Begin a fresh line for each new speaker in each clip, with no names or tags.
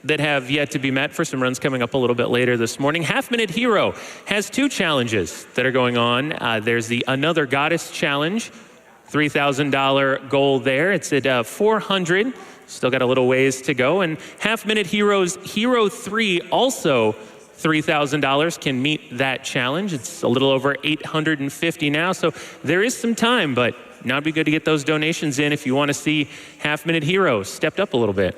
that have yet to be met for some runs coming up a little bit later this morning. Half Minute Hero has 2 challenges that are going on. There's the Another Goddess Challenge, $3,000 goal there. It's at 400. Still got a little ways to go. And Half Minute Heroes Hero 3 also $3,000 can meet that challenge. It's a little over 850 now, so there is some time, but now it'd be good to get those donations in if you want to see Half Minute Heroes stepped up a little bit.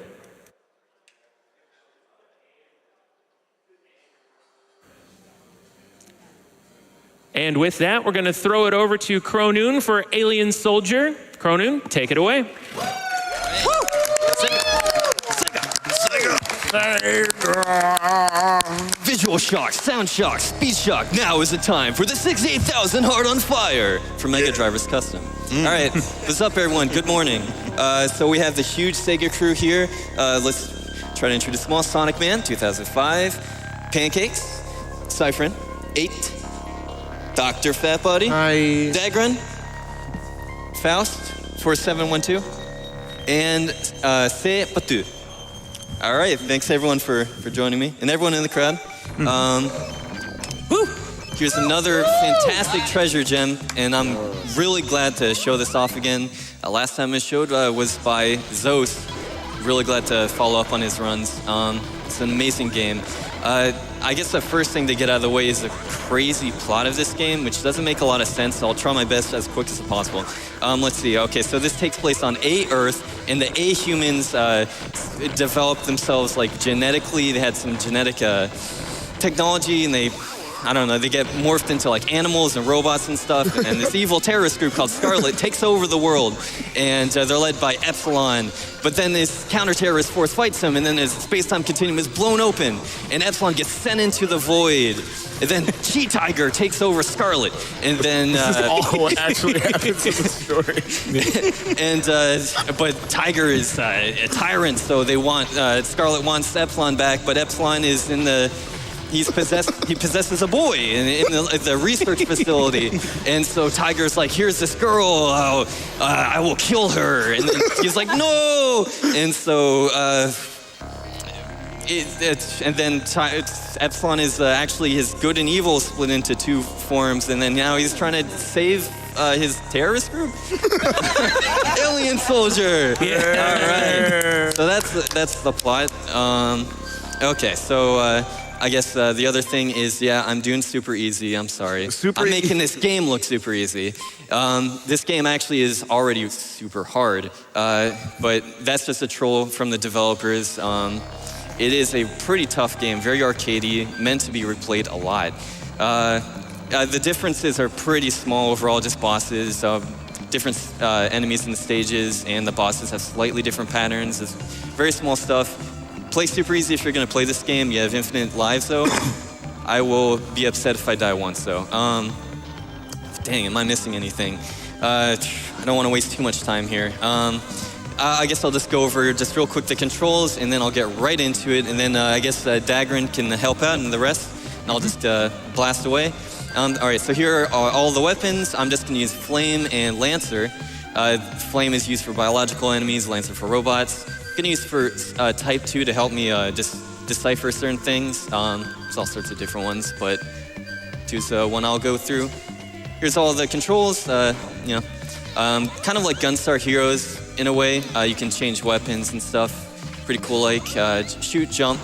And with that, we're going to throw it over to Chronoon for Alien Soldier. Chronoon, take it away.
Visual shock, sound shock, speed shock. Now is the time for the 68,000 Heart on Fire from Mega Driver's Custom. All right, what's up, everyone? Good morning. So we have the huge Sega crew here. Let's try to introduce Small Sonic Man, 2005, Pancakes, Cyphrin, 8, Dr. Fatbody,
Hi.
Dagran, Faust, 4712, and Se Patu. All right, thanks everyone for joining me, and everyone in the crowd. Here's another fantastic treasure gem, and I'm really glad to show this off again. Last time I showed was by Zos. Really glad to follow up on his runs. It's an amazing game. I guess the first thing to get out of the way is the crazy plot of this game, which doesn't make a lot of sense, so I'll try my best as quick as possible. Let's see. Okay, so this takes place on A-Earth, and the A-humans developed themselves like genetically. They had some genetic technology, and they get morphed into like animals and robots and stuff. And this evil terrorist group called Scarlet takes over the world, and they're led by Epsilon. But then this counter-terrorist force fights them, and then his space-time continuum is blown open, and Epsilon gets sent into the void. And then She-Tiger takes over Scarlet, and then
This is all what actually happens in the story.
But Tiger is a tyrant, so they want Scarlet wants Epsilon back, but Epsilon is in the he possesses a boy in the research facility. And so Tiger's like, here's this girl, I will kill her. And then he's like, no! And so, Epsilon is actually his good and evil split into 2 forms. And then now he's trying to save his terrorist group? Alien Soldier!
Yeah.
All right. So that's the plot. Okay, so... I guess the other thing is, I'm doing super easy. I'm sorry. I'm making this game look super easy. This game actually is already super hard, but that's just a troll from the developers. It is a pretty tough game, very arcadey, meant to be replayed a lot. The differences are pretty small overall, just bosses, different enemies in the stages, and the bosses have slightly different patterns. It's very small stuff. Play super easy if you're going to play this game. You have infinite lives, though. I will be upset if I die once, though. Dang, am I missing anything? I don't want to waste too much time here. I guess I'll just go over just real quick the controls, and then I'll get right into it. And then I guess Dagran can help out and the rest, and I'll just blast away. All right, so here are all the weapons. I'm just going to use Flame and Lancer. Flame is used for biological enemies, Lancer for robots. I'm going to use for Type 2 to help me just decipher certain things. There's all sorts of different ones, but 2's one I'll go through. Here's all the controls, kind of like Gunstar Heroes in a way. You can change weapons and stuff. Pretty cool, like shoot, jump.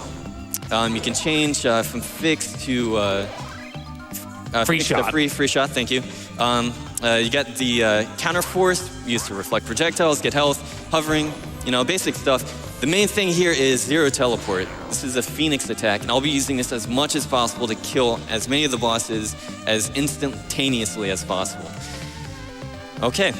You can change from fixed to
free shot.
Free shot, thank you. You got the counter force used to reflect projectiles, get health, hovering, basic stuff. The main thing here is zero teleport. This is a Phoenix attack, and I'll be using this as much as possible to kill as many of the bosses as instantaneously as possible. Okay,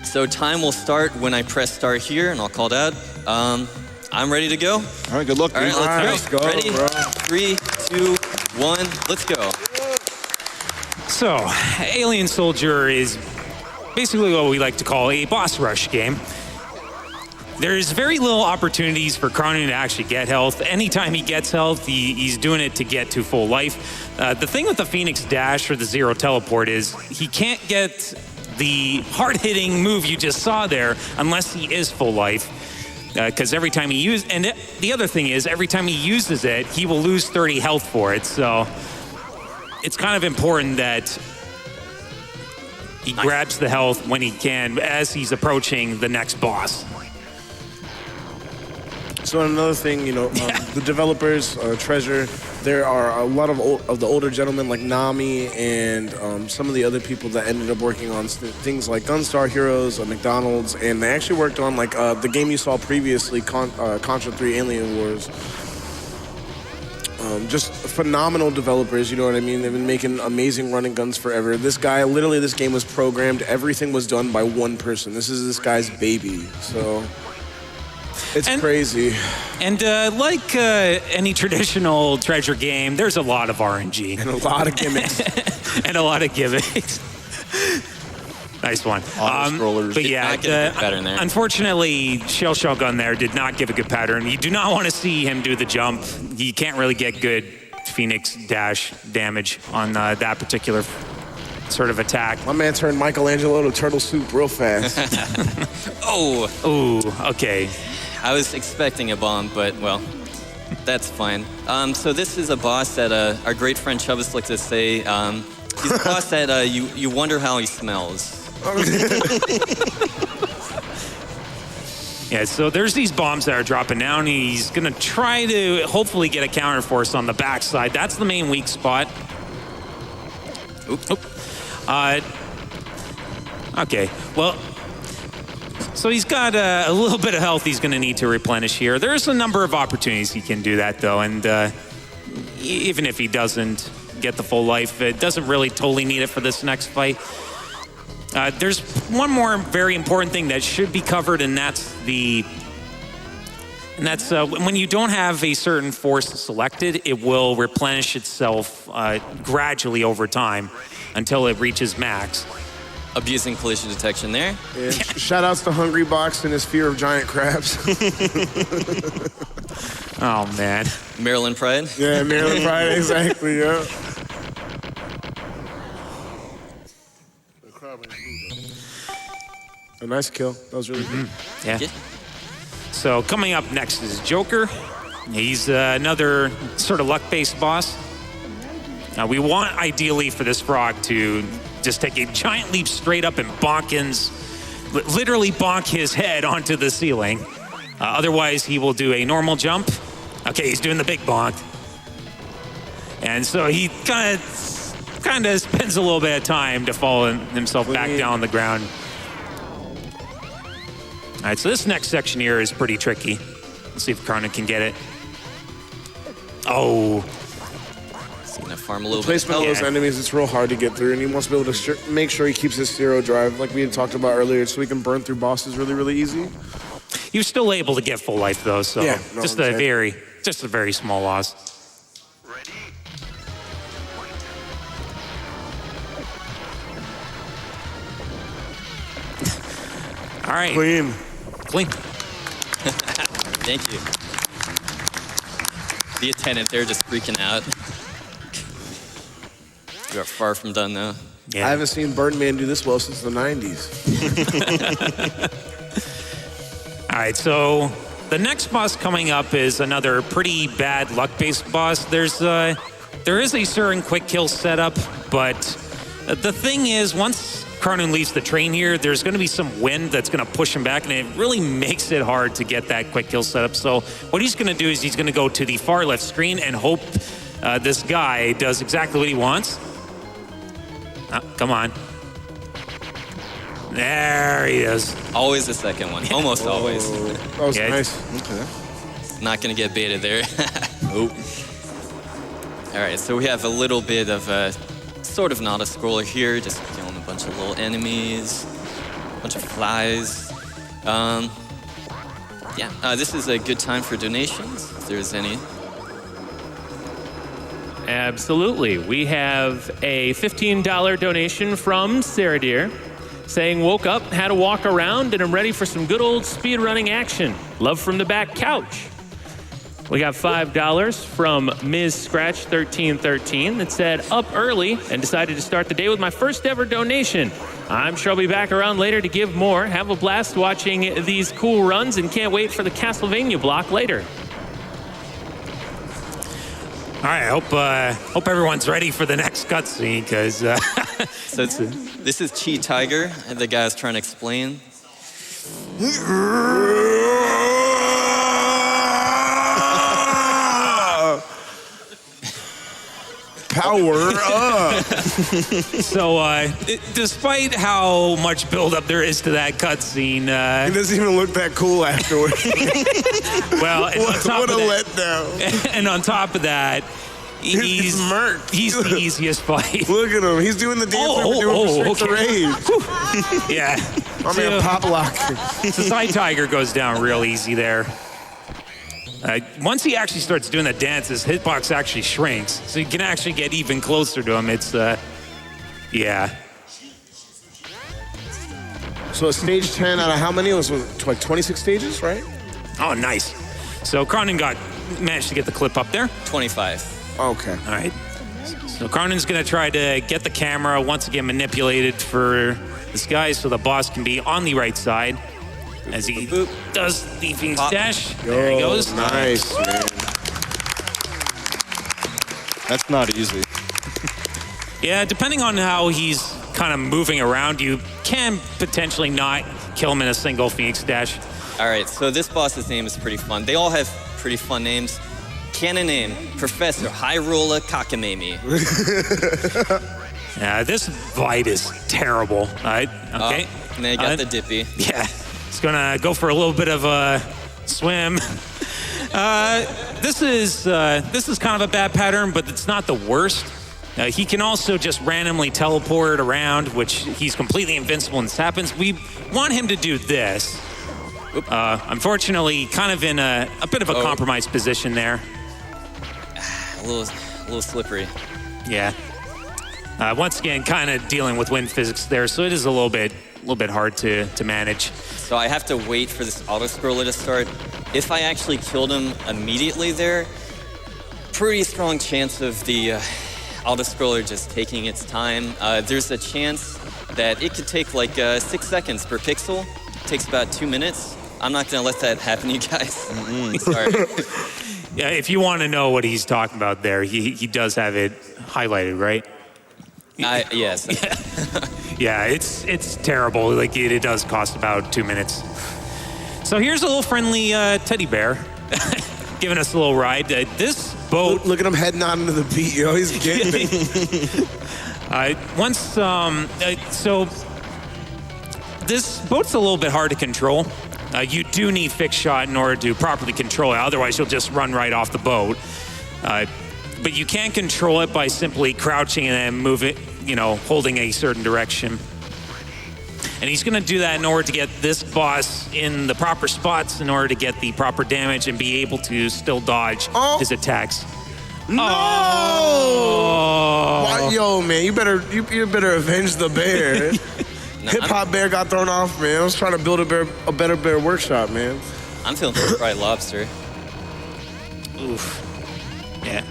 so time will start when I press start here, and I'll call it out. I'm ready to go.
All right, good luck.
All right, let's go. Ready?
Bro.
3, 2, 1, let's go.
So, Alien Soldier is basically what we like to call a boss rush game. There's very little opportunities for Chronoon to actually get health. Anytime he gets health, he's doing it to get to full life. The thing with the Phoenix Dash or the Zero Teleport is he can't get the hard-hitting move you just saw there unless he is full life. because every time he uses, and the other thing is, every time he uses it, he will lose 30 health for it. So it's kind of important that he grabs the health when he can as he's approaching the next boss.
So another thing, the developers, Treasure, there are a lot of the older gentlemen like Nami and some of the other people that ended up working on things like Gunstar Heroes or McDonald's, and they actually worked on like the game you saw previously, Contra 3 Alien Wars. Just phenomenal developers, you know what I mean? They've been making amazing running guns forever. This guy, literally this game was programmed, everything was done by one person. This is this guy's baby, so... It's crazy.
And like any traditional Treasure game, there's a lot of RNG.
And a lot of gimmicks.
And a lot of gimmicks. Nice one. But yeah, unfortunately, Shell Gun there did not give a good pattern. You do not want to see him do the jump. You can't really get good Phoenix dash damage on that particular sort of attack.
My man turned Michelangelo to turtle soup real fast.
Oh, okay.
I was expecting a bomb, but, well, that's fine. So this is a boss that our great friend Chubbas likes to say, he's a boss that you wonder how he smells.
Yeah, so there's these bombs that are dropping down. He's going to try to hopefully get a counterforce on the backside. That's the main weak spot. Okay, well... So he's got a little bit of health he's going to need to replenish here. There's a number of opportunities he can do that, though. And even if he doesn't get the full life, it doesn't really totally need it for this next fight. There's one more very important thing that should be covered, and that's when you don't have a certain force selected, it will replenish itself gradually over time until it reaches max.
Abusing collision detection there.
Yeah. Shout outs to Hungry Box and his fear of giant crabs.
Oh, man.
Maryland Pride?
Yeah, Maryland Pride, exactly, yeah. A nice kill. That was really good.
Yeah. So coming up next is Joker. He's another sort of luck-based boss. Now, we want, ideally, for this frog to just take a giant leap straight up and literally bonk his head onto the ceiling. Otherwise, he will do a normal jump. Okay, he's doing the big bonk. And so he kind of spends a little bit of time to fall himself back down on the ground. All right, so this next section here is pretty tricky. Let's see if chronoon can get it. Oh.
Farm a little
placement of those enemies, it's real hard to get through, and he wants to be able to make sure he keeps his zero drive, like we had talked about earlier, so he can burn through bosses really, really easy.
You're still able to get full life, though, so
yeah,
just a very small loss. All right.
Clean.
Thank you. The attendant there just freaking out. We are far from done now.
Yeah. I haven't seen Birdman do this well since the 90s.
All right, so the next boss coming up is another pretty bad luck-based boss. There is a certain quick kill setup, but the thing is, once chronoon leaves the train here, there's going to be some wind that's going to push him back, and it really makes it hard to get that quick kill setup. So what he's going to do is he's going to go to the far left screen and hope this guy does exactly what he wants. Oh, come on. There he is.
Always the second one. Almost always.
That was nice.
Okay. Not going to get baited there. Nope. All right, so we have a little bit of a sort of not a scroller here, just killing a bunch of little enemies, a bunch of flies. This is a good time for donations, if there's any.
Absolutely. We have a $15 donation from Sarah Deer saying, woke up, had to walk around, and I'm ready for some good old speedrunning action. Love from the back couch. We got $5 from Ms. Scratch 1313 that said, up early and decided to start the day with my first ever donation. I'm sure I'll be back around later to give more. Have a blast watching these cool runs and can't wait for the Castlevania block later.
All right, hope everyone's ready for the next cutscene, because...
So this is Chi Tiger, and the guy's trying to explain.
Power up.
So, despite how much buildup there is to that cutscene...
It doesn't even look that cool afterwards.
Well, and on top
what a
of that,
letdown.
And on top of that, he's
murked.
He's the easiest fight.
Look at him. He's doing the dance we were doing for Streets of Rage.
Yeah.
My man pop lock.
So Side Tiger goes down real easy there. Once he actually starts doing the dance, his hitbox actually shrinks. So you can actually get even closer to him. It's, yeah.
So a stage 10 out of how many? It was like 26 stages, right?
Oh, nice. So Chronoon managed to get the clip up there.
25.
Okay.
All right. So Chronoon's going to try to get the camera once again manipulated for this guy so the boss can be on the right side. As he does the Fiend's dash. There he goes.
Nice, man.
That's not easy.
Yeah, depending on how he's kind of moving around, you can potentially not kill him in a single Phoenix dash.
All right, so this boss's name is pretty fun. They all have pretty fun names. Canon name, Professor Hyrule Kakamemi.
Yeah, this fight is terrible. All right, okay.
And then you got the Dippy.
Yeah. He's gonna go for a little bit of a swim. This is kind of a bad pattern, but it's not the worst. He can also just randomly teleport around, which he's completely invincible when this happens. We want him to do this. Unfortunately, kind of in a bit of a compromised position there.
A little slippery.
Yeah. Once again, kind of dealing with wind physics there, so it is a little bit hard to manage.
So I have to wait for this auto-scroller to start. If I actually killed him immediately there, pretty strong chance of the auto-scroller just taking its time. There's a chance that it could take like 6 seconds per pixel. It takes about 2 minutes. I'm not gonna let that happen, you guys. Sorry.
Yeah, if you want to know what he's talking about there, he does have it highlighted, right?
Yes.
Yeah, it's terrible. Like it does cost about 2 minutes. So here's a little friendly teddy bear giving us a little ride. This boat.
Look at him heading on into the beat, yo. He's getting it.
So this boat's a little bit hard to control. You do need fixed shot in order to properly control it. Otherwise, you'll just run right off the boat. But you can control it by simply crouching and then move it, holding a certain direction. And he's going to do that in order to get this boss in the proper spots in order to get the proper damage and be able to still dodge his attacks.
No!
Oh.
Yo, man, you better avenge the bear. Hip Hop Bear got thrown off, man. I was trying to build a better bear workshop, man.
I'm feeling for fried lobster.
Oof. Yeah.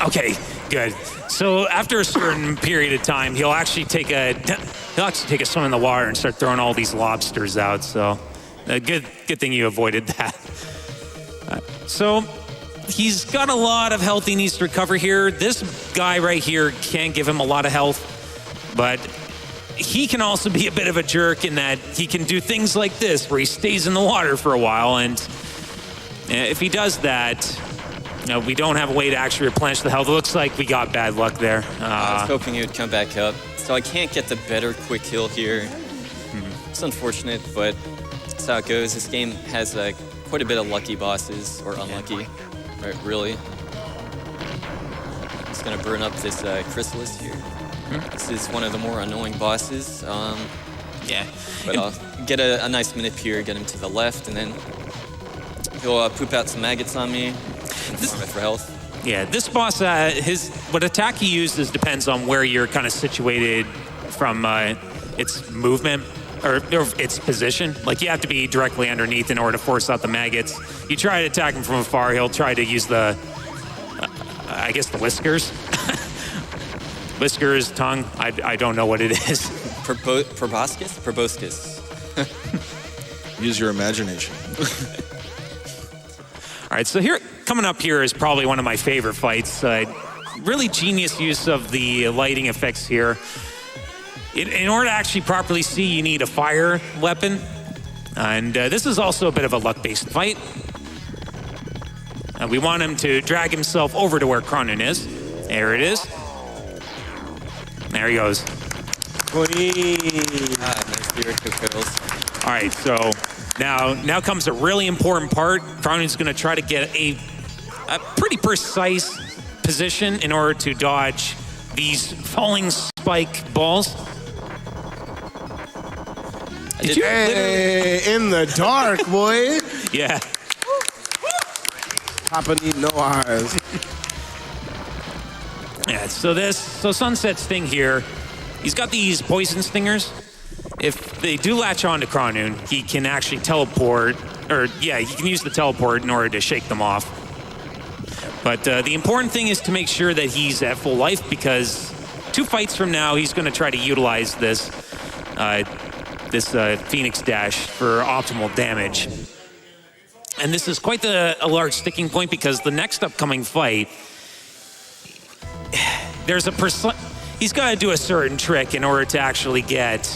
Okay, good. So after a certain period of time, he'll actually take a swim in the water and start throwing all these lobsters out. So, good thing you avoided that. So he's got a lot of health he needs to recover here. This guy right here can give him a lot of health, but he can also be a bit of a jerk in that he can do things like this, where he stays in the water for a while, and if he does that, we don't have a way to actually replenish the health. It looks like we got bad luck there.
I was hoping he would come back up. So I can't get the better quick kill here. It's unfortunate, but that's how it goes. This game has quite a bit of lucky bosses, or unlucky, right, really. It's gonna burn up this chrysalis here. This is one of the more annoying bosses.
Yeah.
But I'll get a nice manip here, get him to the left, and then he'll poop out some maggots on me. For health.
Yeah, this boss, what attack he uses depends on where you're kind of situated from its movement. or its position. Like, you have to be directly underneath in order to force out the maggots. You try to attack him from afar, he'll try to use the, I guess the whiskers. Whiskers, tongue, I don't know what it is.
Proboscis? Proboscis.
Use your imagination.
All right, so here, coming up here is probably one of my favorite fights. Really genius use of the lighting effects here. In order to actually properly see, you need a fire weapon. And this is also a bit of a luck-based fight. We want him to drag himself over to where chronoon is. There it is. There he goes.
Clean.
Nice spiritual kills.
All right, so now comes a really important part. chronoon's going to try to get a pretty precise position in order to dodge these falling spike balls.
Hey, in the dark, boy.
Yeah.
Papa need no eyes.
Yeah, so Sunset's thing here, he's got these poison stingers. If they do latch on to chronoon, he can actually teleport, or yeah, he can use the teleport in order to shake them off. But the important thing is to make sure that he's at full life, because 2 fights from now, he's going to try to utilize this Phoenix Dash for optimal damage. And this is quite a large sticking point, because the next upcoming fight, there's he's got to do a certain trick in order to actually get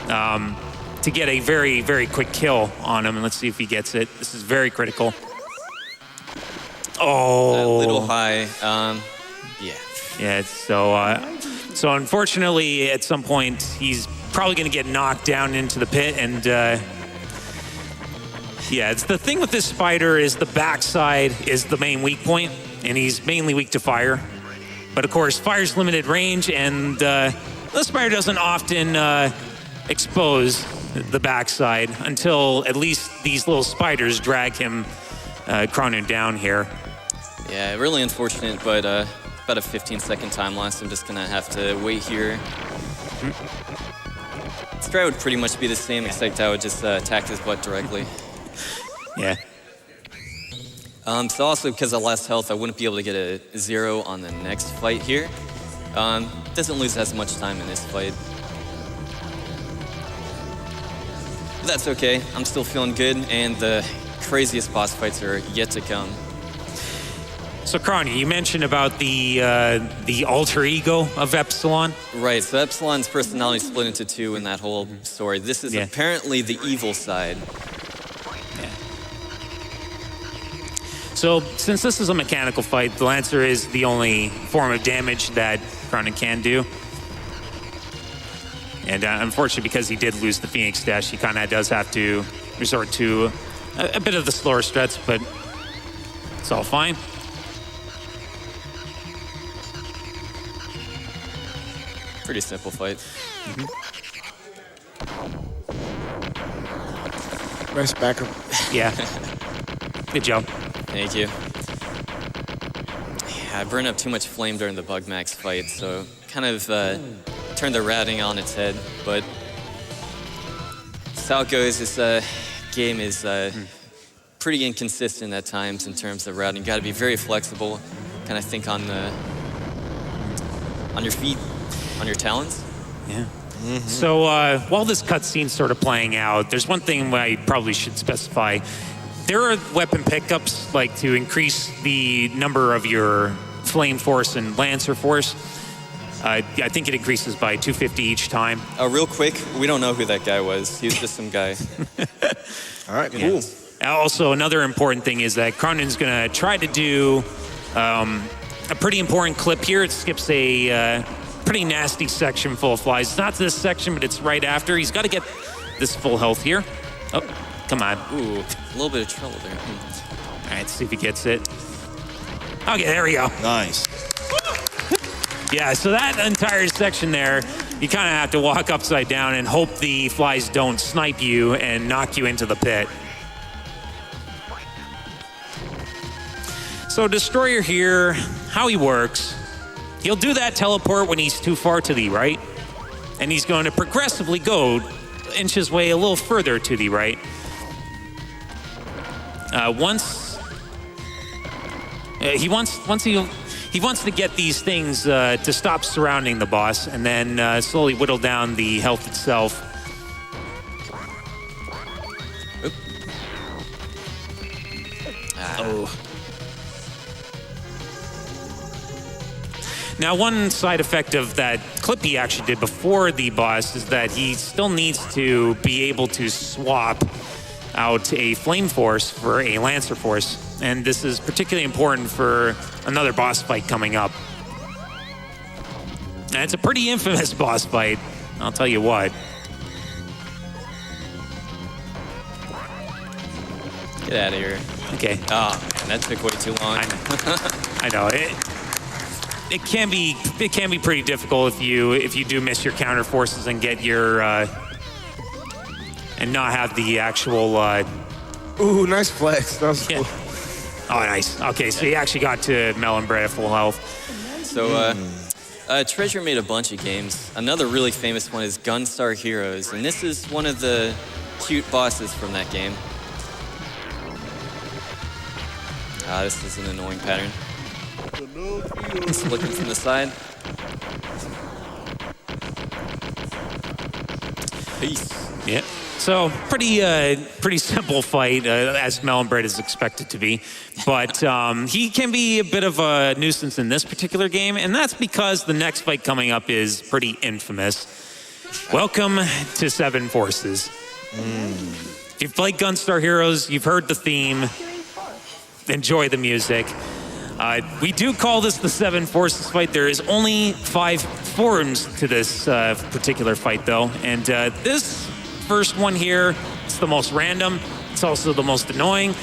a very, very quick kill on him. And let's see if he gets it. This is very critical. Oh.
A little high. Yeah.
Yeah, so unfortunately, at some point, he's probably going to get knocked down into the pit. And yeah, it's the thing with this spider is the backside is the main weak point, and he's mainly weak to fire. But of course, fire's limited range, and the spider doesn't often expose the backside until at least these little spiders drag him, chronoon, down here.
Yeah, really unfortunate, but about a 15-second time lapse. I'm just gonna have to wait here. This try would pretty much be the same, except I would just attack his butt directly.
Yeah.
So also because of less health, I wouldn't be able to get a 0 on the next fight here. Doesn't lose as much time in this fight. But that's okay. I'm still feeling good, and the craziest boss fights are yet to come.
So, Cronny, you mentioned about the alter ego of Epsilon.
Right, so Epsilon's personality split into 2 in that whole story. This is apparently the evil side.
Yeah. So, since this is a mechanical fight, the Lancer is the only form of damage that Chronon can do. And unfortunately, because he did lose the Phoenix Dash, he kind of does have to resort to a bit of the slower strats, but it's all fine.
Pretty simple fight.
Nice backup.
Yeah. Good job.
Thank you. Yeah, I burned up too much flame during the Bug Max fight, so kind of turned the routing on its head. But that's how it goes. This game is pretty inconsistent at times in terms of routing. You got to be very flexible. Kind of think on your feet. On your talons?
Yeah. Mm-hmm. So while this cutscene's sort of playing out, there's one thing I probably should specify. There are weapon pickups, like to increase the number of your Flame Force and Lancer Force. I think it increases by 250 each time.
Real quick, we don't know who that guy was. He was just some guy.
All right, cool.
Also, another important thing is that Chronon's going to try to do a pretty important clip here. It skips a pretty nasty section full of flies. It's not this section, but it's right after. He's got to get this full health here. Oh, come on.
Ooh, a little bit of trouble there.
All right, see if he gets it. Okay, there we go.
Nice.
Yeah, so that entire section there, you kind of have to walk upside down and hope the flies don't snipe you and knock you into the pit. So Destroyer here, how he works, he'll do that teleport when he's too far to the right. And he's going to progressively go inch his way a little further to the right. He wants to get these things to stop surrounding the boss, and then slowly whittle down the health itself.
Oop. Oh.
Now, one side effect of that clip he actually did before the boss is that he still needs to be able to swap out a Flame Force for a Lancer Force. And this is particularly important for another boss fight coming up. And it's a pretty infamous boss fight, I'll tell you what.
Get out of here.
Okay.
Oh, man, that took way too long.
I know. It can be pretty difficult if you do miss your counter forces and get your and not have the actual.
Ooh, nice flex. That was cool.
Oh, nice. Okay, so he actually got to Melon Bread at full health.
So, Treasure made a bunch of games. Another really famous one is Gunstar Heroes, and this is one of the cute bosses from that game. This is an annoying pattern. Just looking from the side. Peace.
Yeah. So pretty simple fight, as Melon Bread is expected to be. But he can be a bit of a nuisance in this particular game, and that's because the next fight coming up is pretty infamous. Welcome to Seven Forces. If you've played Gunstar Heroes, you've heard the theme. Enjoy the music. We do call this the Seven Forces fight. There is only 5 forms to this particular fight, though. And this first one here, it's the most random. It's also the most annoying.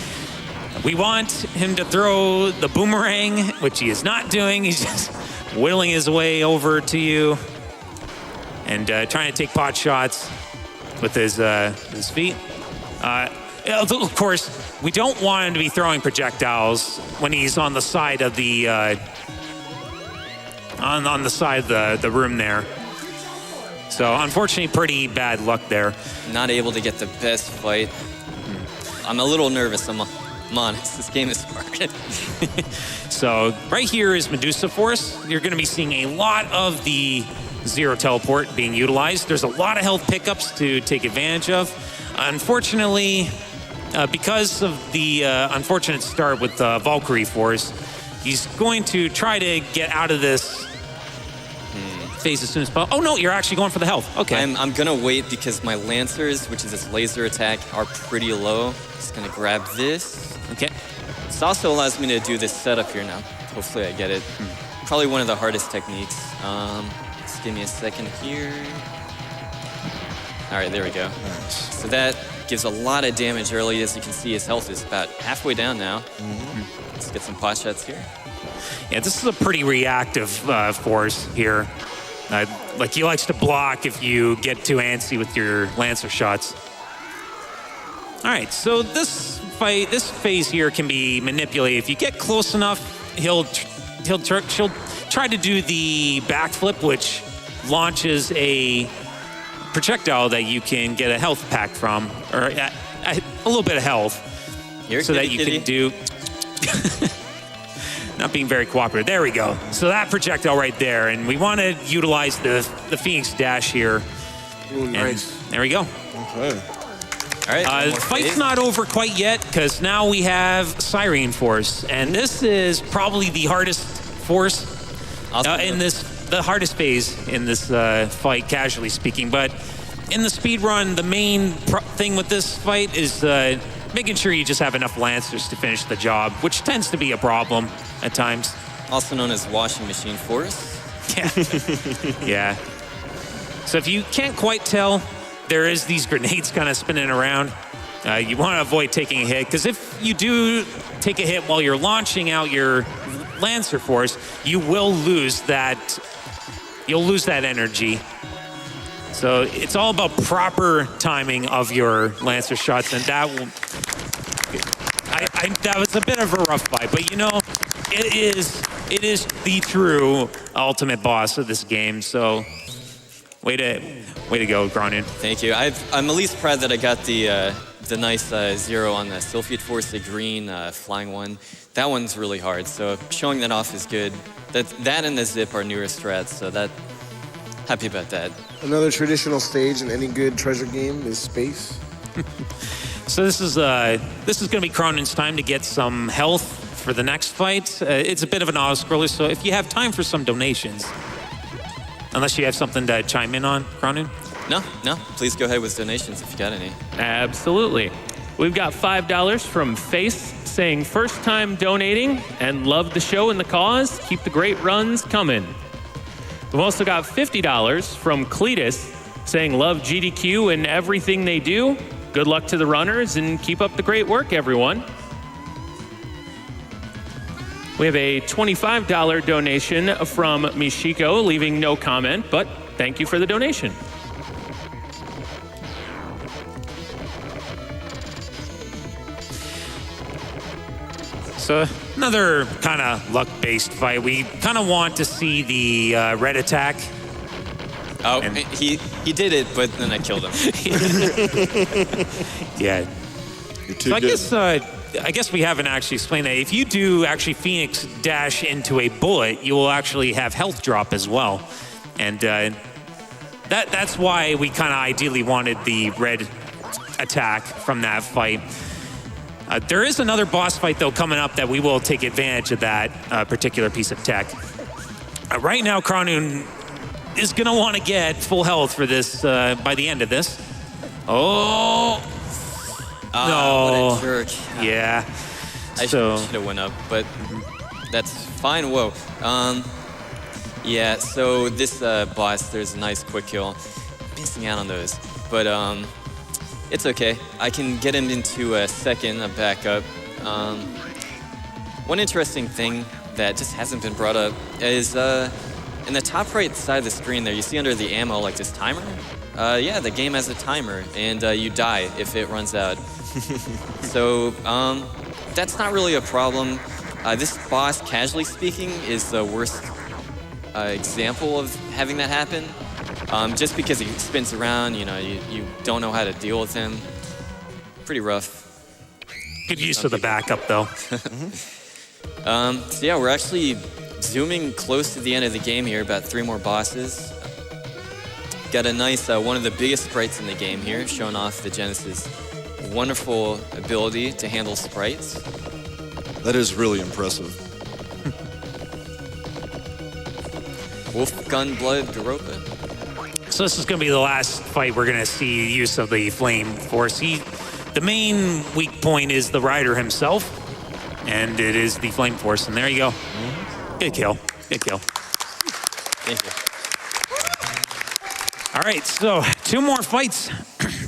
We want him to throw the boomerang, which he is not doing. He's just whittling his way over to you and trying to take pot shots with his feet. Of course, we don't want him to be throwing projectiles when he's on the side of the on the side of the room there. So unfortunately, pretty bad luck there.
Not able to get the best fight. I'm a little nervous. I'm honest. This game is hard.
So right here is Medusa Force. You're going to be seeing a lot of the Zero Teleport being utilized. There's a lot of health pickups to take advantage of. Unfortunately, because of the unfortunate start with Valkyrie Force, he's going to try to get out of this phase as soon as possible. Oh no, you're actually going for the health. Okay.
I'm gonna wait because my Lancers, which is this laser attack, are pretty low. Just gonna grab this.
Okay.
This also allows me to do this setup here now. Hopefully I get it. Probably one of the hardest techniques. Just give me a second here. All right, there we go. Nice. So that gives a lot of damage early. As you can see, his health is about halfway down now. Let's get some pot shots here.
Yeah, this is a pretty reactive force here. Like, he likes to block if you get too antsy with your Lancer shots. All right, so this phase here can be manipulated. If you get close enough, she'll try to do the backflip, which launches a projectile that you can get a health pack from, or a little bit of health, so that you can do. Not being very cooperative. There we go. So that projectile right there, and we want to utilize the Phoenix Dash here.
Ooh, nice.
There we go.
Okay.
All right.
Fight's not over quite yet, because now we have Siren Force, and this is probably the hardest force the hardest phase in this fight, casually speaking. But in the speed run, the main thing with this fight is making sure you just have enough Lancers to finish the job, which tends to be a problem at times.
Also known as washing machine force.
Yeah. Yeah. So if you can't quite tell, there is these grenades kind of spinning around. You want to avoid taking a hit, because if you do take a hit while you're launching out your Lancer Force, you will lose that. You'll lose that energy. So it's all about proper timing of your Lancer shots, and that will. That was a bit of a rough fight, but you know, it is the true ultimate boss of this game. So Way to go, chronoon.
Thank you. I'm at least proud that I got the nice 0 on the Sylphid Force, the green flying one. That one's really hard, so showing that off is good. That and the zip are newer strats, so happy about that.
Another traditional stage in any good treasure game is space.
So this is going to be chronoon's time to get some health for the next fight. It's a bit of an auto-scroller, so if you have time for some donations, unless you have something to chime in on, chronoon?
No. Please go ahead with donations if you got any.
Absolutely. We've got $5 from Face saying first time donating and love the show and the cause. Keep the great runs coming. We've also got $50 from Cletus saying love GDQ and everything they do. Good luck to the runners and keep up the great work, everyone. We have a $25 donation from Michiko, leaving no comment, but thank you for the donation.
So another kind of luck-based fight. We kind of want to see the red attack.
Oh, he did it, but then I killed him.
Yeah.
You're too
So
good.
I guess we haven't actually explained that. If you do actually Phoenix dash into a bullet, you will actually have health drop as well. And that's why we kind of ideally wanted the red attack from that fight. There is another boss fight, though, coming up that we will take advantage of that particular piece of tech. Right now, chronoon is going to want to get full health for this by the end of this. Oh! No.
What a jerk.
Yeah.
I should have went up, but that's fine. Whoa. Yeah, so this boss, there's a nice quick kill. Missing out on those. But it's okay. I can get him into a second, a backup. One interesting thing that just hasn't been brought up is in the top right side of the screen there, you see under the ammo like this timer? Yeah, the game has a timer, and you die if it runs out. So that's not really a problem. This boss, casually speaking, is the worst example of having that happen. Just because he spins around, you know, you don't know how to deal with him. Pretty rough.
Good use of the backup, though.
So yeah, we're actually zooming close to the end of the game here, about 3 more bosses. Got a nice, one of the biggest sprites in the game here, showing off the Genesis' wonderful ability to handle sprites.
That is really impressive.
Wolf Gunblood Garopa.
So this is going to be the last fight we're going to see use of the Flame Force. The main weak point is the rider himself, and it is the Flame Force. And there you go. Good kill. Good kill.
Thank you.
All right, so 2 more fights.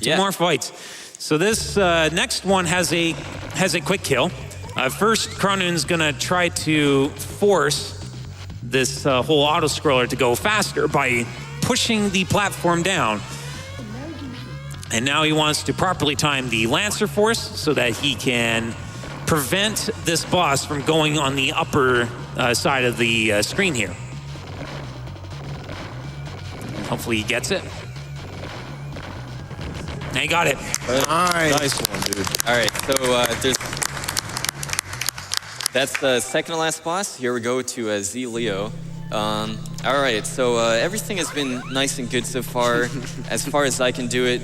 Two more fights. So this next one has a quick kill. First, chronoon's going to try to force this whole auto-scroller to go faster by pushing the platform down. And now he wants to properly time the Lancer Force so that he can prevent this boss from going on the upper side of the screen here. Hopefully he gets it. And he got it.
Nice one, dude.
All right, so that's the second to last boss. Here we go to Z Leo. All right, so everything has been nice and good so far. As far as I can do it,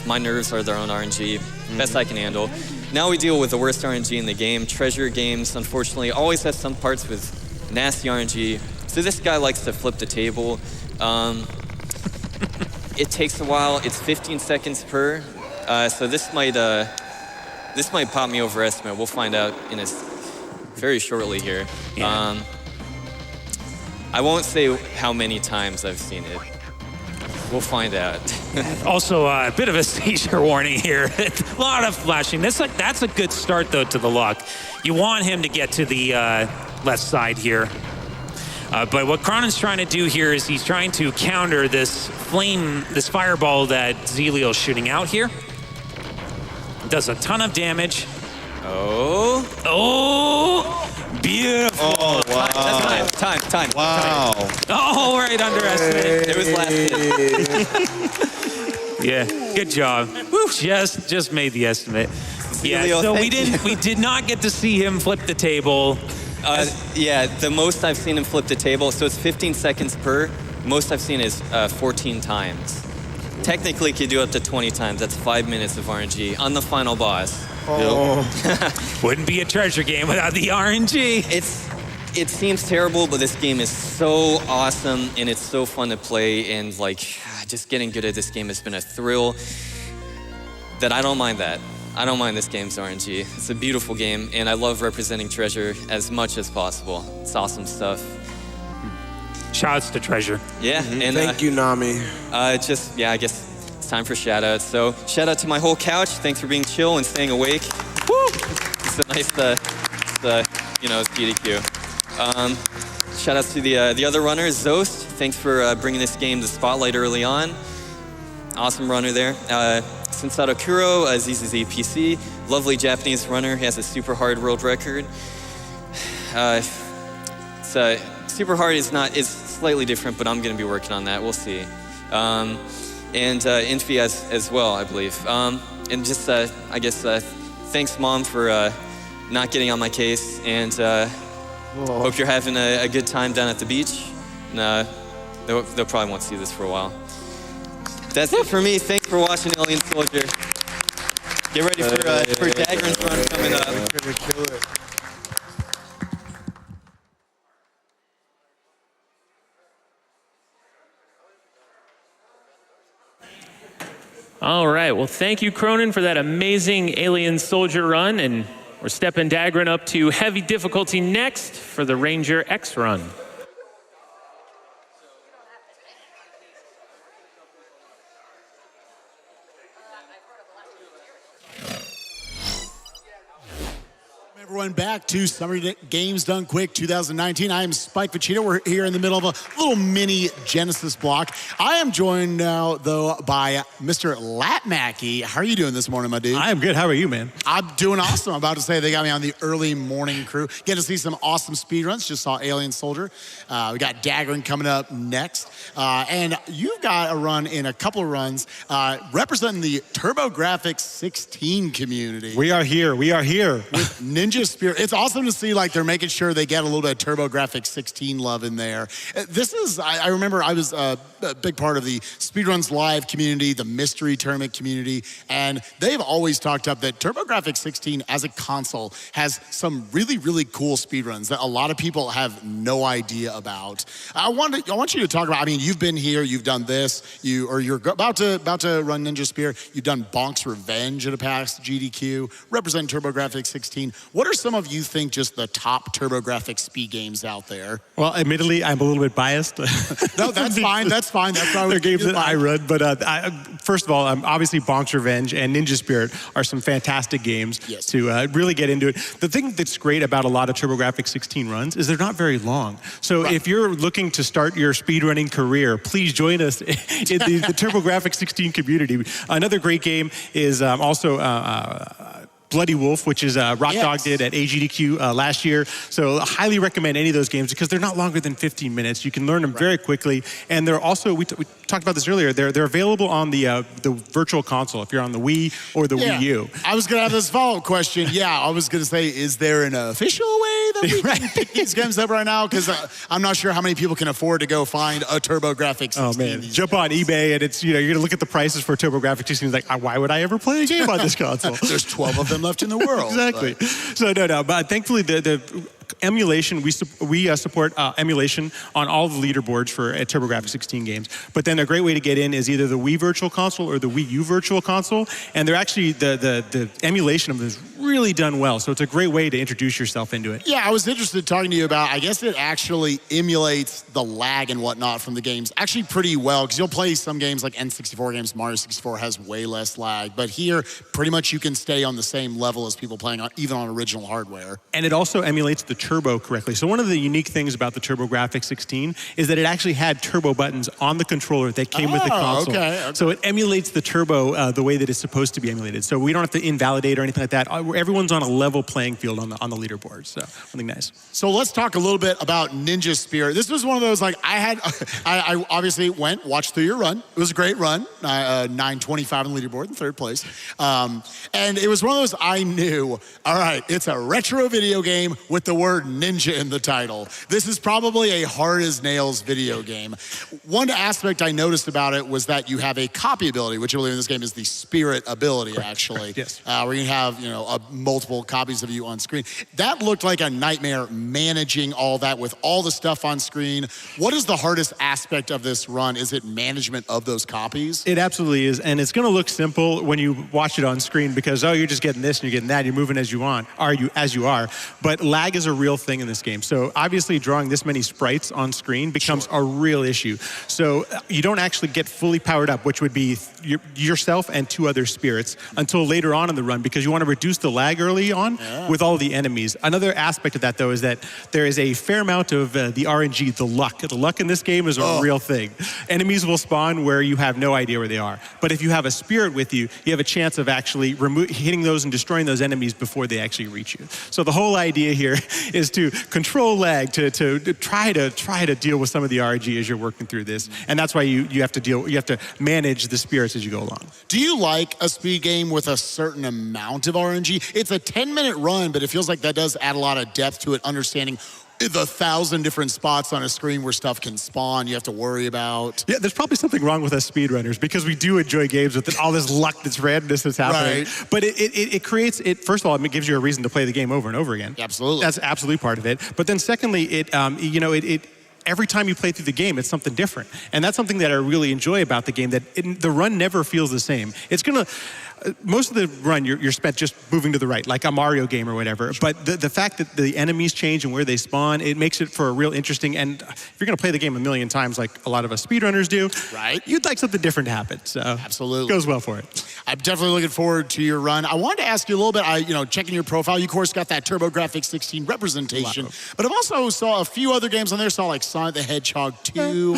my nerves are their own RNG. Best I can handle. Now we deal with the worst RNG in the game. Treasure games, unfortunately, always have some parts with nasty RNG. So this guy likes to flip the table. It takes a while. It's 15 seconds per. So this might pop me over estimate. We'll find out in very shortly here.
Yeah.
I won't say how many times I've seen it. We'll find out.
Also, a bit of a seizure warning here. A lot of flashing. That's a good start, though, to the luck. You want him to get to the left side here. But what chronoon's trying to do here is he's trying to counter this fireball that Zelio's shooting out here. Does a ton of damage.
Oh,
beautiful.
Oh, wow.
Time.
Wow.
Oh, All right, underestimate.
It was last hit.
Yeah, good job. Woo, just made the estimate. Yeah,
Leo,
so
thank you.
we did not get to see him flip the table.
Yeah, the most I've seen him flip the table, so it's 15 seconds per. Most I've seen is 14 times. Technically, could do up to 20 times. That's 5 minutes of RNG on the final boss.
Wouldn't be a treasure game without the RNG.
It seems terrible, but this game is so awesome and it's so fun to play, and like just getting good at this game has been a thrill that I don't mind that. I don't mind this game's RNG. It's a beautiful game, and I love representing Treasure as much as possible. It's awesome stuff.
Shouts to Treasure.
Yeah, and
Thank you, Nami.
I guess it's time for shout-outs. So shout out to my whole couch. Thanks for being chill and staying awake. Woo! It's a nice, SGDQ. Shout outs to the other runners. Zost, thanks for bringing this game to the spotlight early on. Awesome runner there. Sensato Kuro, ZZZ PC, lovely Japanese runner. He has a super hard world record. Super hard is slightly different, but I'm going to be working on that. We'll see. And Infi as well, I believe. And just, thanks, Mom, for not getting on my case. And hope you're having a good time down at the beach. And, they'll probably won't see this for a while. That's it for me. Thanks for watching Alien Soldier. Get ready for Dagran's run coming up.
Kill it.
All right, well, thank you, Chronoon, for that amazing Alien Soldier run, and we're stepping Dagran up to heavy difficulty next for the Ranger X run.
Everyone, back to Summer Games Done Quick 2019. I am SpikeVegeta. We're here in the middle of a little mini Genesis block. I am joined now, though, by Mr. LattMackey. How are you doing this morning, my dude?
I am good. How are you, man?
I'm doing awesome. I'm about to say they got me on the early morning crew. Get to see some awesome speedruns. Just saw Alien Soldier. We got Dagran coming up next. And you've got a run in a couple of runs representing the TurboGrafx 16 community.
We are here. We are here.
With Ninja Spirit. It's awesome to see like they're making sure they get a little bit of TurboGrafx 16 love in there. This is, I remember I was a big part of the Speedruns Live community, the mystery tournament community, and they've always talked up that TurboGrafx 16 as a console has some really, really cool speedruns that a lot of people have no idea about. I want you to talk about, I mean, you've been here, you've done this, you're about to run Ninja Spear, you've done Bonk's Revenge at a past GDQ, represent TurboGrafx 16. What are some of you think just the top TurboGrafx speed games out there?
Well, admittedly, I'm a little bit biased.
No, that's fine. That's fine. That's why
they're games that I run. But first of all, obviously Bonk's Revenge and Ninja Spirit are some fantastic games to really get into it. The thing that's great about a lot of TurboGrafx 16 runs is they're not very long. So if you're looking to start your speedrunning career, please join us in the TurboGrafx 16 community. Another great game is also Bloody Wolf, which is Rock Dog did at AGDQ last year. So I highly recommend any of those games because they're not longer than 15 minutes. You can learn them very quickly. And they're also, we talked about this earlier, they're available on the virtual console if you're on the Wii or the Wii U.
I was going to have this follow-up question. Yeah, I was going to say, is there an official way that we can pick these games up right now? Because I'm not sure how many people can afford to go find a TurboGrafx 16.
Oh, man. Jump on eBay and it's, you're going to look at the prices for TurboGrafx 16. It's like, why would I ever play a game on this console?
There's 12 of them left in the world.
Exactly. So but thankfully the emulation, we support emulation on all the leaderboards for TurboGrafx 16 games. But then a great way to get in is either the Wii Virtual Console or the Wii U Virtual Console. And they're actually, the emulation of them is really done well. So it's a great way to introduce yourself into it.
Yeah, I was interested in talking to you about, I guess it actually emulates the lag and whatnot from the games actually pretty well, because you'll play some games like N64 games, Mario 64 has way less lag. But here, pretty much you can stay on the same level as people playing on, even on original hardware.
And it also emulates the turbo correctly. So one of the unique things about the TurboGrafx 16 is that it actually had turbo buttons on the controller that came with the console.
Okay.
So it emulates the turbo the way that it's supposed to be emulated. So we don't have to invalidate or anything like that. Everyone's on a level playing field on the leaderboard. So something nice.
So let's talk a little bit about Ninja Spirit. This was one of those, like, I obviously watched through your run. It was a great run. 925 on the leaderboard in third place. And it was one of those I knew, all right, it's a retro video game with the word ninja in the title. This is probably a hard as nails video game. One aspect I noticed about it was that you have a copy ability, which I believe in this game is the spirit ability, actually.
Yes.
Where you have, multiple copies of you on screen. That looked like a nightmare managing all that with all the stuff on screen. What is the hardest aspect of this run? Is it management of those copies?
It absolutely is, and it's going to look simple when you watch it on screen because, you're just getting this and you're getting that, you're moving as you are. But lag is a real thing in this game. So obviously drawing this many sprites on screen becomes a real issue. So you don't actually get fully powered up, which would be yourself and 2 other spirits until later on in the run because you want to reduce the lag early on with all the enemies. Another aspect of that, though, is that there is a fair amount of the RNG, the luck. The luck in this game is a real thing. Enemies will spawn where you have no idea where they are. But if you have a spirit with you, you have a chance of actually hitting those and destroying those enemies before they actually reach you. So the whole idea here is to control lag, to try to deal with some of the RNG as you're working through this. And that's why you have to manage the spirits as you go along.
Do you like a speed game with a certain amount of RNG? It's a 10-minute run, but it feels like that does add a lot of depth to it, understanding the 1,000 different spots on a screen where stuff can spawn you have to worry about.
Yeah, there's probably something wrong with us speedrunners because we do enjoy games with all this luck, this randomness that's happening.
Right.
But it creates, first of all, it gives you a reason to play the game over and over again.
Absolutely.
That's absolutely part of it. But then secondly, every time you play through the game, it's something different. And that's something that I really enjoy about the game, that the run never feels the same. It's going to... most of the run, you're spent just moving to the right, like a Mario game or whatever. But the fact that the enemies change and where they spawn, it makes it for a real interesting, and if you're going to play the game a million times like a lot of us speedrunners do,
right?
You'd like something different to happen. So
absolutely.
Goes well for it.
I'm definitely looking forward to your run. I wanted to ask you a little bit, checking your profile, you of course got that TurboGrafx 16 representation, but I've also saw a few other games on there, saw like Sonic the Hedgehog 2.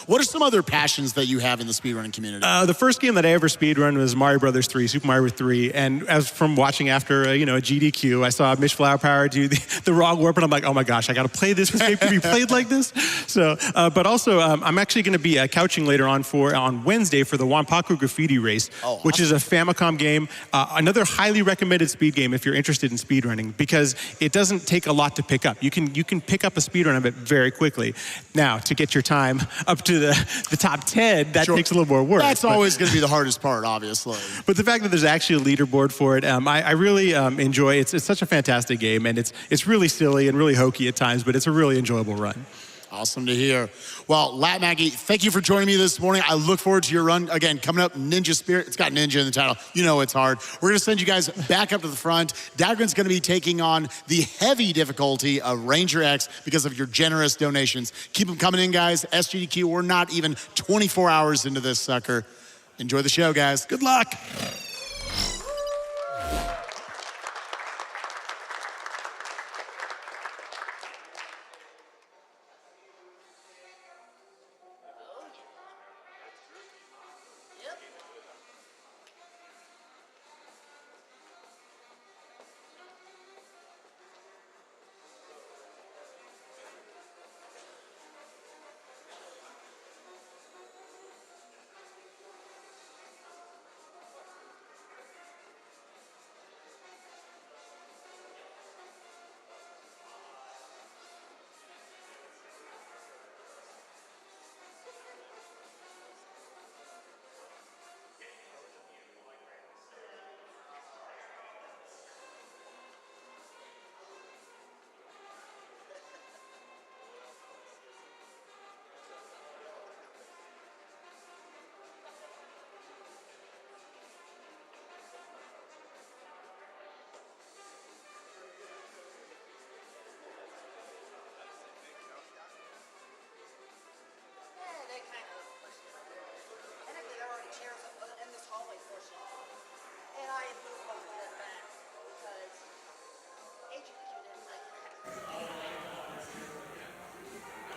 What are some other passions that you have in the speedrunning community?
The first game that I ever speedrun was Mario Brothers 3, Super Mario 3, and as from watching after a GDQ, I saw Mitch Flowerpower do the wrong warp, and I'm like, oh my gosh, I got to play this game to be played like this. So, but also I'm actually going to be couching later on Wednesday for the Wanpaku Graffiti Race, which is a Famicom game, another highly recommended speed game if you're interested in speedrunning because it doesn't take a lot to pick up. You can pick up a speedrun of it very quickly. Now, to get your time up to the top 10, that takes a little more work.
That's always going to be the hardest part, obviously.
But the fact that there's actually a leaderboard for it, I really enjoy it. It's such a fantastic game, and it's really silly and really hokey at times, but it's a really enjoyable run.
Awesome to hear. Well, LattMackey, thank you for joining me this morning. I look forward to your run. Again, coming up, Ninja Spirit. It's got Ninja in the title. You know it's hard. We're going to send you guys back up to the front. Dagran's going to be taking on the heavy difficulty of Ranger X because of your generous donations. Keep them coming in, guys. SGDQ, we're not even 24 hours into this sucker. Enjoy the show, guys. Good luck.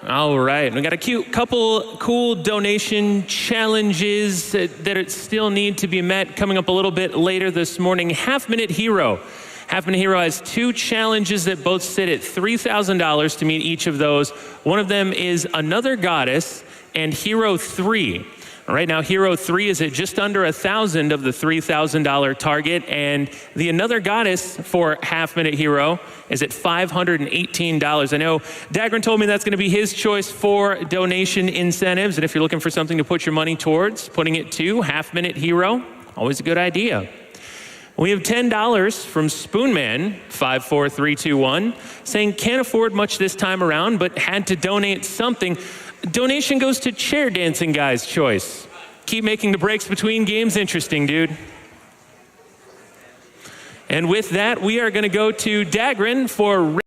All right, we got a couple cool donation challenges that still need to be met coming up a little bit later this morning. Half Minute Hero. Half Minute Hero has 2 challenges that both sit at $3,000 to meet each of those. One of them is Another Goddess and Hero 3. Right now, Hero 3 is at just under 1,000 of the $3,000 target, and the Another Goddess for Half Minute Hero is at $518. I know Dagrin told me that's going to be his choice for donation incentives, and if you're looking for something to put your money towards, putting it to Half Minute Hero, always a good idea. We have $10 from Spoonman, 54321, saying can't afford much this time around, but had to donate something. Donation goes to Chair Dancing Guy's choice. Keep making the breaks between games interesting, dude. And with that, we are going to go to Dagrin for